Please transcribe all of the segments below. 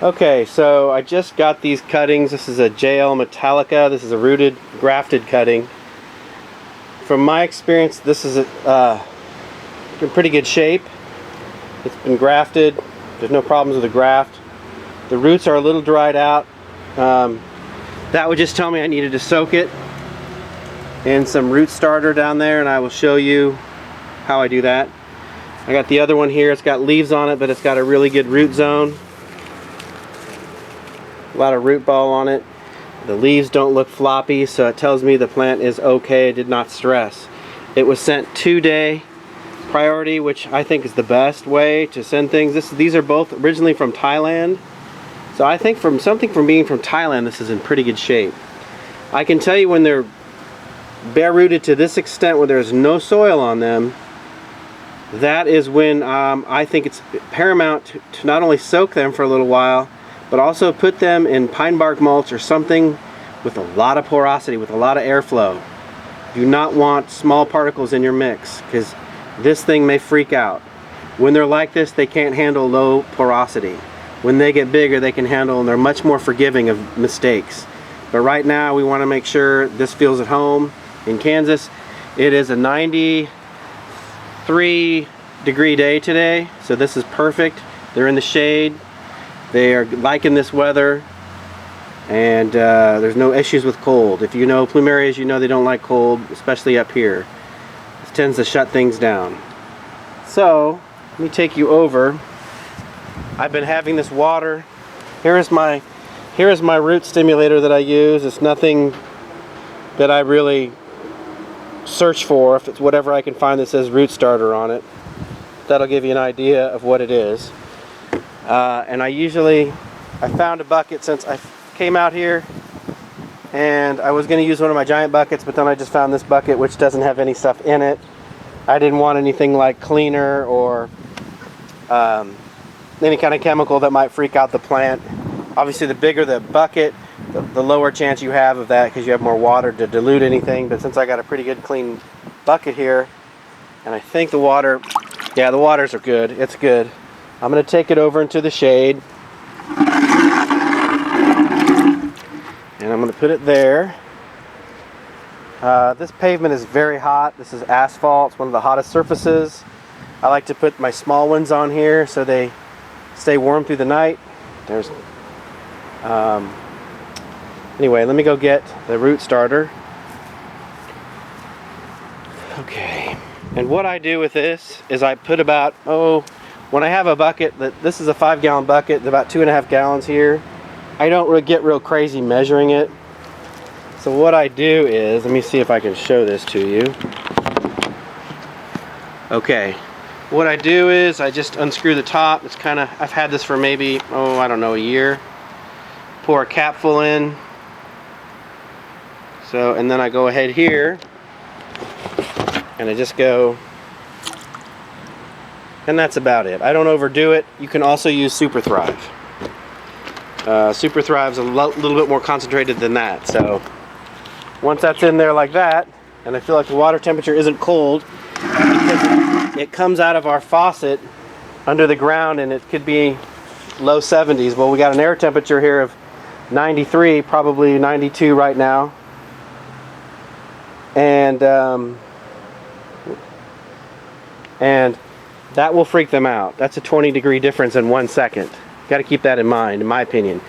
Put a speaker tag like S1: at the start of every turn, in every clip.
S1: Okay, so I just got these cuttings. This is a JL Metallica. This is a rooted, grafted cutting. From my experience, this is in pretty good shape. It's been grafted. There's no problems with the graft. The roots are a little dried out. That would just tell me I needed to soak it in some root starter down there, and I will show you how I do that. I got the other one here. It's got leaves on it, but it's got a really good root zone. A lot of root ball on it. The leaves don't look floppy, so it tells me the plant is okay. It did not stress. It was sent 2-day priority, which I think is the best way to send things. These are both originally from Thailand, so I think from being from Thailand, this is in pretty good shape. I can tell you when they're bare rooted to this extent, where there's no soil on them, that is when I think it's paramount to not only soak them for a little while, but also put them in pine bark mulch or something with a lot of porosity, with a lot of airflow. Do not want small particles in your mix, because this thing may freak out. When they're like this, they can't handle low porosity. When they get bigger, they can handle, and they're much more forgiving of mistakes. But right now, we want to make sure this feels at home. In Kansas, it is a 93-degree day today, so this is perfect. They're in the shade. They are liking this weather, and there's no issues with cold. If you know plumerias, you know they don't like cold, especially up here. It tends to shut things down. So let me take you over. I've been having this water. Here is my root stimulator that I use. It's nothing that I really search for. If it's whatever I can find that says root starter on it, that'll give you an idea of what it is. And I found a bucket since I came out here, and I was going to use one of my giant buckets, but then I just found this bucket which doesn't have any stuff in it. I didn't want anything like cleaner or any kind of chemical that might freak out the plant. Obviously, the bigger the bucket, the lower chance you have of that, because you have more water to dilute anything. But since I got a pretty good clean bucket here, and I think the water, yeah, the waters are good. It's good. I'm going to take it over into the shade, and I'm going to put it there. This pavement is very hot. This is asphalt. It's one of the hottest surfaces. I like to put my small ones on here so they stay warm through the night. There's anyway, let me go get the root starter. Okay, and what I do with this is I put about, when I have a bucket, this is a 5-gallon bucket, about 2.5 gallons here. I don't really get real crazy measuring it. So what I do is, let me see if I can show this to you. Okay, what I do is I just unscrew the top. It's kind of, I've had this for maybe, I don't know, a year. Pour a capful in. So, and then I go ahead here, and I just go, and that's about it. I don't overdo it. You can also use Super Thrive. Super Thrive's a little bit more concentrated than that. So once that's in there like that, and I feel like the water temperature isn't cold, because it comes out of our faucet under the ground, and it could be low 70s. Well, we got an air temperature here of 93, probably 92 right now. And that will freak them out. That's a 20-degree difference in 1 second. Got to keep that in mind, in my opinion,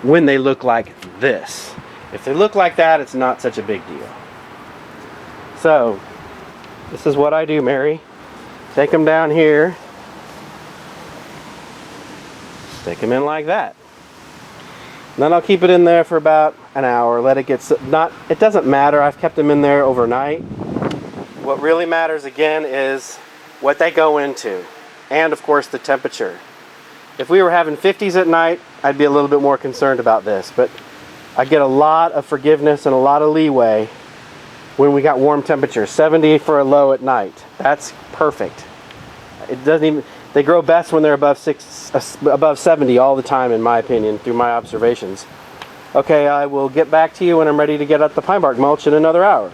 S1: when they look like this. If they look like that, it's not such a big deal. So, this is what I do, Mary. Take them down here. Stick them in like that. And then I'll keep it in there for about an hour. Let it get, it doesn't matter. I've kept them in there overnight. What really matters, again, is what they go into, and of course the temperature. If we were having 50s at night, I'd be a little bit more concerned about this, but I get a lot of forgiveness and a lot of leeway when we got warm temperatures. 70 for a low at night. That's perfect. It doesn't even, they grow best when they're above 70 all the time, in my opinion, through my observations. Okay, I will get back to you when I'm ready to get at the pine bark mulch in another hour.